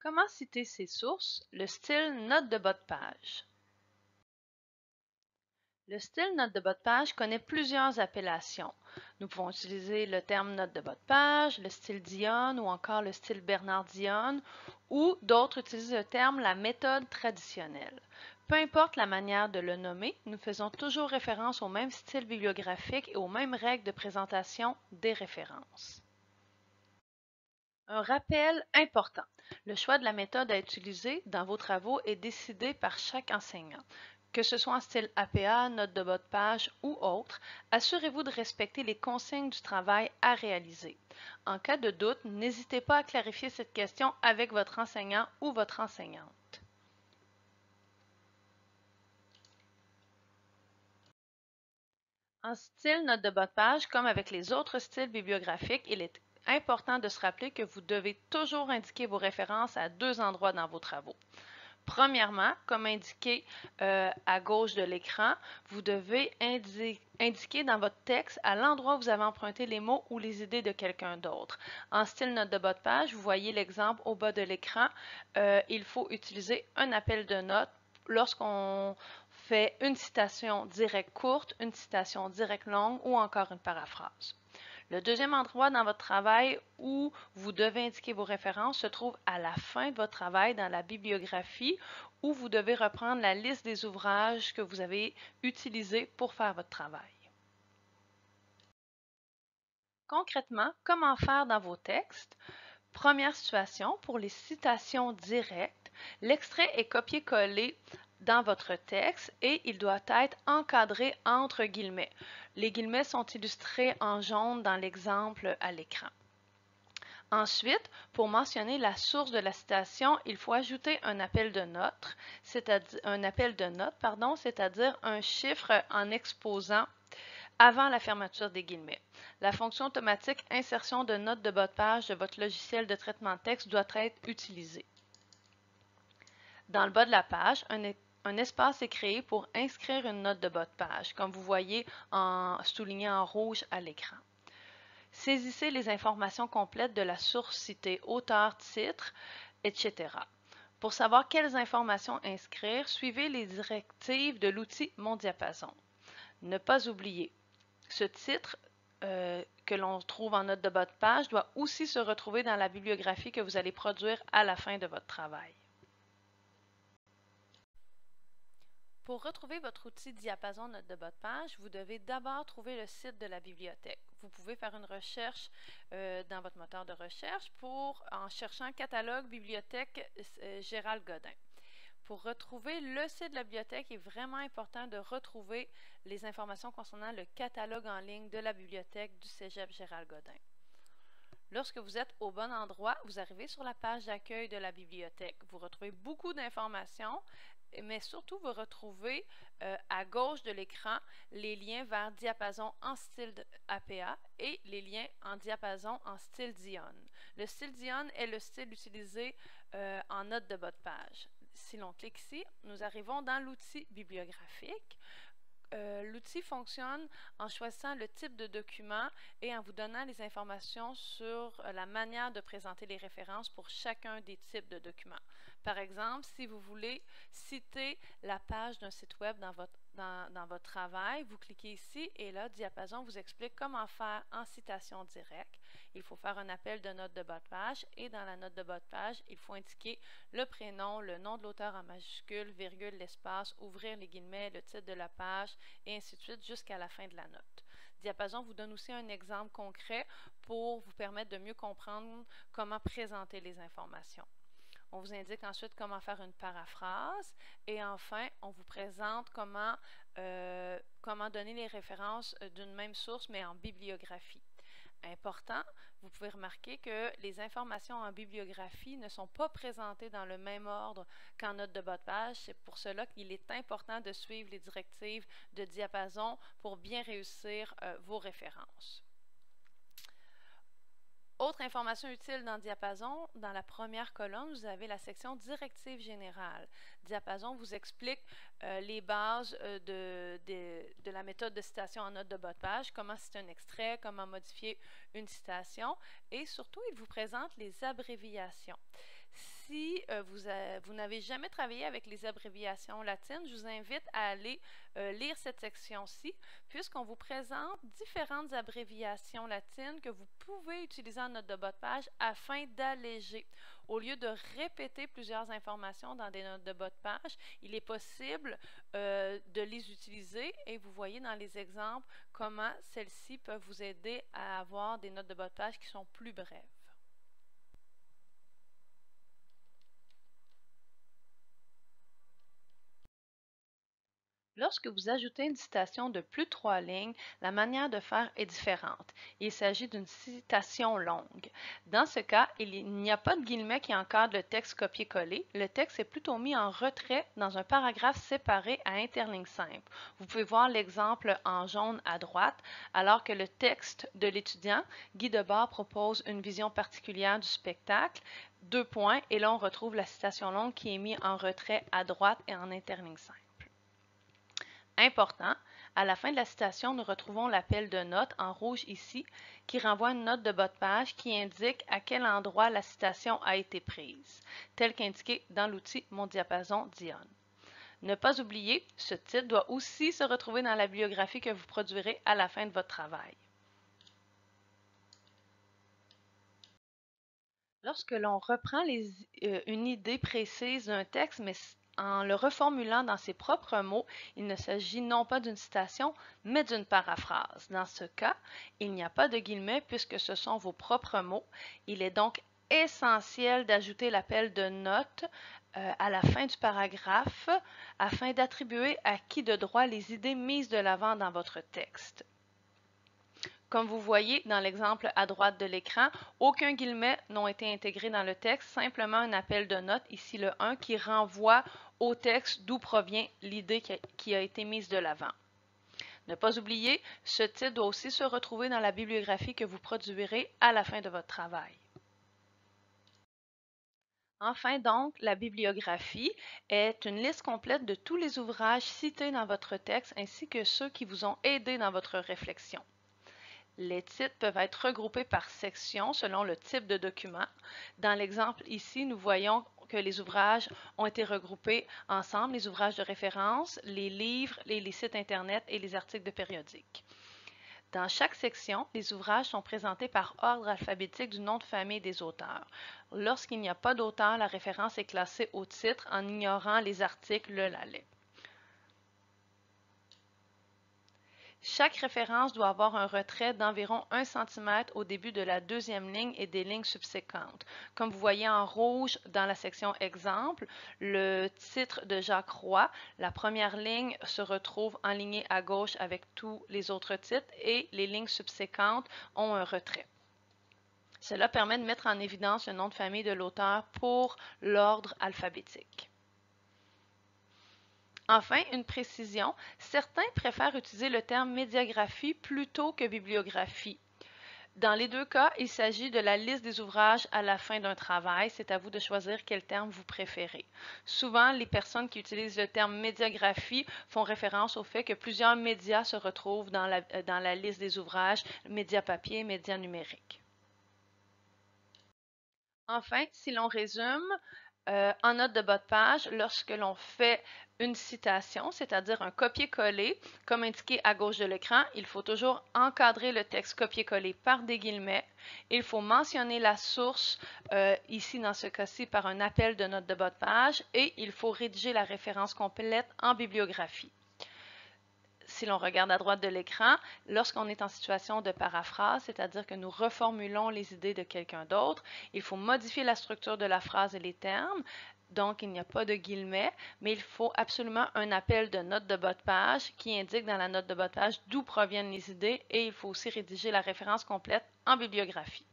Comment citer ses sources? Le style note de bas de page. Le style note de bas de page connaît plusieurs appellations. Nous pouvons utiliser le terme note de bas de page, le style Dionne ou encore le style Bernard Dionne, ou d'autres utilisent le terme la méthode traditionnelle. Peu importe la manière de le nommer, nous faisons toujours référence au même style bibliographique et aux mêmes règles de présentation des références. Un rappel important. Le choix de la méthode à utiliser dans vos travaux est décidé par chaque enseignant. Que ce soit en style APA, note de bas de page ou autre, assurez-vous de respecter les consignes du travail à réaliser. En cas de doute, n'hésitez pas à clarifier cette question avec votre enseignant ou votre enseignante. En style note de bas de page, comme avec les autres styles bibliographiques, il est important de se rappeler que vous devez toujours indiquer vos références à deux endroits dans vos travaux. Premièrement, comme indiqué à gauche de l'écran, vous devez indiquer dans votre texte à l'endroit où vous avez emprunté les mots ou les idées de quelqu'un d'autre. En style note de bas de page, vous voyez l'exemple au bas de l'écran. Il faut utiliser un appel de notes lorsqu'on fait une citation directe courte, une citation directe longue ou encore une paraphrase. Le deuxième endroit dans votre travail où vous devez indiquer vos références se trouve à la fin de votre travail dans la bibliographie où vous devez reprendre la liste des ouvrages que vous avez utilisés pour faire votre travail. Concrètement, comment faire dans vos textes? Première situation, pour les citations directes, l'extrait est copié-collé dans votre texte et il doit être encadré entre guillemets. Les guillemets sont illustrés en jaune dans l'exemple à l'écran. Ensuite, pour mentionner la source de la citation, il faut ajouter un appel de notes, c'est-à-dire un chiffre en exposant avant la fermeture des guillemets. La fonction automatique insertion de notes de bas de page de votre logiciel de traitement de texte doit être utilisée. Dans le bas de la page, un espace est créé pour inscrire une note de bas de page, comme vous voyez souligné en rouge à l'écran. Saisissez les informations complètes de la source citée, auteur, titre, etc. Pour savoir quelles informations inscrire, suivez les directives de l'outil Mon Diapason. Ne pas oublier, ce titre que l'on trouve en note de bas de page doit aussi se retrouver dans la bibliographie que vous allez produire à la fin de votre travail. Pour retrouver votre outil Diapason note de bas de page, vous devez d'abord trouver le site de la bibliothèque. Vous pouvez faire une recherche dans votre moteur de recherche en cherchant catalogue bibliothèque Gérald Godin. Pour retrouver le site de la bibliothèque, il est vraiment important de retrouver les informations concernant le catalogue en ligne de la bibliothèque du Cégep Gérald Godin. Lorsque vous êtes au bon endroit, vous arrivez sur la page d'accueil de la bibliothèque. Vous retrouvez beaucoup d'informations, mais surtout vous retrouvez à gauche de l'écran les liens vers diapason en style APA et les liens en diapason en style Dionne. Le style Dionne est le style utilisé en note de bas de page. Si l'on clique ici, nous arrivons dans l'outil bibliographique. L'outil fonctionne en choisissant le type de document et en vous donnant les informations sur la manière de présenter les références pour chacun des types de documents. Par exemple, si vous voulez citer la page d'un site web dans votre travail, vous cliquez ici et là, Diapason vous explique comment faire en citation directe. Il faut faire un appel de note de bas de page et dans la note de bas de page, il faut indiquer le prénom, le nom de l'auteur en majuscule, virgule, l'espace, ouvrir les guillemets, le titre de la page et ainsi de suite jusqu'à la fin de la note. Diapason vous donne aussi un exemple concret pour vous permettre de mieux comprendre comment présenter les informations. On vous indique ensuite comment faire une paraphrase et enfin, on vous présente comment donner les références d'une même source mais en bibliographie. Important, vous pouvez remarquer que les informations en bibliographie ne sont pas présentées dans le même ordre qu'en note de bas de page. C'est pour cela qu'il est important de suivre les directives de Diapason pour bien réussir vos références. Autre information utile dans Diapason, dans la première colonne, vous avez la section Directives générales. Diapason vous explique les bases de la méthode de citation en note de bas de page, comment citer un extrait, comment modifier une citation et surtout, il vous présente les abréviations. si vous n'avez jamais travaillé avec les abréviations latines, je vous invite à aller lire cette section-ci, puisqu'on vous présente différentes abréviations latines que vous pouvez utiliser en note de bas de page afin d'alléger. Au lieu de répéter plusieurs informations dans des notes de bas de page, il est possible de les utiliser et vous voyez dans les exemples comment celles-ci peuvent vous aider à avoir des notes de bas de page qui sont plus brèves. Lorsque vous ajoutez une citation de plus de 3 lignes, la manière de faire est différente. Il s'agit d'une citation longue. Dans ce cas, il n'y a pas de guillemets qui encadrent le texte copié-collé. Le texte est plutôt mis en retrait dans un paragraphe séparé à interligne simple. Vous pouvez voir l'exemple en jaune à droite, alors que le texte de l'étudiant, Guy Debord propose une vision particulière du spectacle, 2 points, et là on retrouve la citation longue qui est mise en retrait à droite et en interligne simple. Important, à la fin de la citation, nous retrouvons l'appel de notes en rouge ici, qui renvoie une note de bas de page qui indique à quel endroit la citation a été prise, tel qu'indiqué dans l'outil Mon diapason Dionne. Ne pas oublier, ce titre doit aussi se retrouver dans la bibliographie que vous produirez à la fin de votre travail. Lorsque l'on reprend une idée précise d'un texte, mais en le reformulant dans ses propres mots, il ne s'agit non pas d'une citation, mais d'une paraphrase. Dans ce cas, il n'y a pas de guillemets puisque ce sont vos propres mots. Il est donc essentiel d'ajouter l'appel de notes à la fin du paragraphe afin d'attribuer à qui de droit les idées mises de l'avant dans votre texte. Comme vous voyez dans l'exemple à droite de l'écran, aucun guillemet n'ont été intégrés dans le texte, simplement un appel de notes, ici le 1, qui renvoie au texte d'où provient l'idée qui a été mise de l'avant. Ne pas oublier, ce titre doit aussi se retrouver dans la bibliographie que vous produirez à la fin de votre travail. Enfin donc, la bibliographie est une liste complète de tous les ouvrages cités dans votre texte ainsi que ceux qui vous ont aidé dans votre réflexion. Les titres peuvent être regroupés par section selon le type de document. Dans l'exemple ici, nous voyons que les ouvrages ont été regroupés ensemble, les ouvrages de référence, les livres, les sites Internet et les articles de périodiques. Dans chaque section, les ouvrages sont présentés par ordre alphabétique du nom de famille des auteurs. Lorsqu'il n'y a pas d'auteur, la référence est classée au titre en ignorant les articles, la lettre. Chaque référence doit avoir un retrait d'environ 1 cm au début de la deuxième ligne et des lignes subséquentes. Comme vous voyez en rouge dans la section Exemple, le titre de Jacques Roy, la première ligne se retrouve enlignée à gauche avec tous les autres titres et les lignes subséquentes ont un retrait. Cela permet de mettre en évidence le nom de famille de l'auteur pour l'ordre alphabétique. Enfin, une précision, certains préfèrent utiliser le terme médiagraphie plutôt que bibliographie. Dans les deux cas, il s'agit de la liste des ouvrages à la fin d'un travail. C'est à vous de choisir quel terme vous préférez. Souvent, les personnes qui utilisent le terme médiagraphie font référence au fait que plusieurs médias se retrouvent dans la liste des ouvrages, médias papier, médias numériques. Enfin, si l'on résume, en note de bas de page, lorsque l'on fait une citation, c'est-à-dire un copier-coller, comme indiqué à gauche de l'écran, il faut toujours encadrer le texte copier-coller par des guillemets. Il faut mentionner la source, ici dans ce cas-ci par un appel de note de bas de page, et il faut rédiger la référence complète en bibliographie. Si l'on regarde à droite de l'écran, lorsqu'on est en situation de paraphrase, c'est-à-dire que nous reformulons les idées de quelqu'un d'autre, il faut modifier la structure de la phrase et les termes. Donc, il n'y a pas de guillemets, mais il faut absolument un appel de note de bas de page qui indique dans la note de bas de page d'où proviennent les idées et il faut aussi rédiger la référence complète en bibliographie.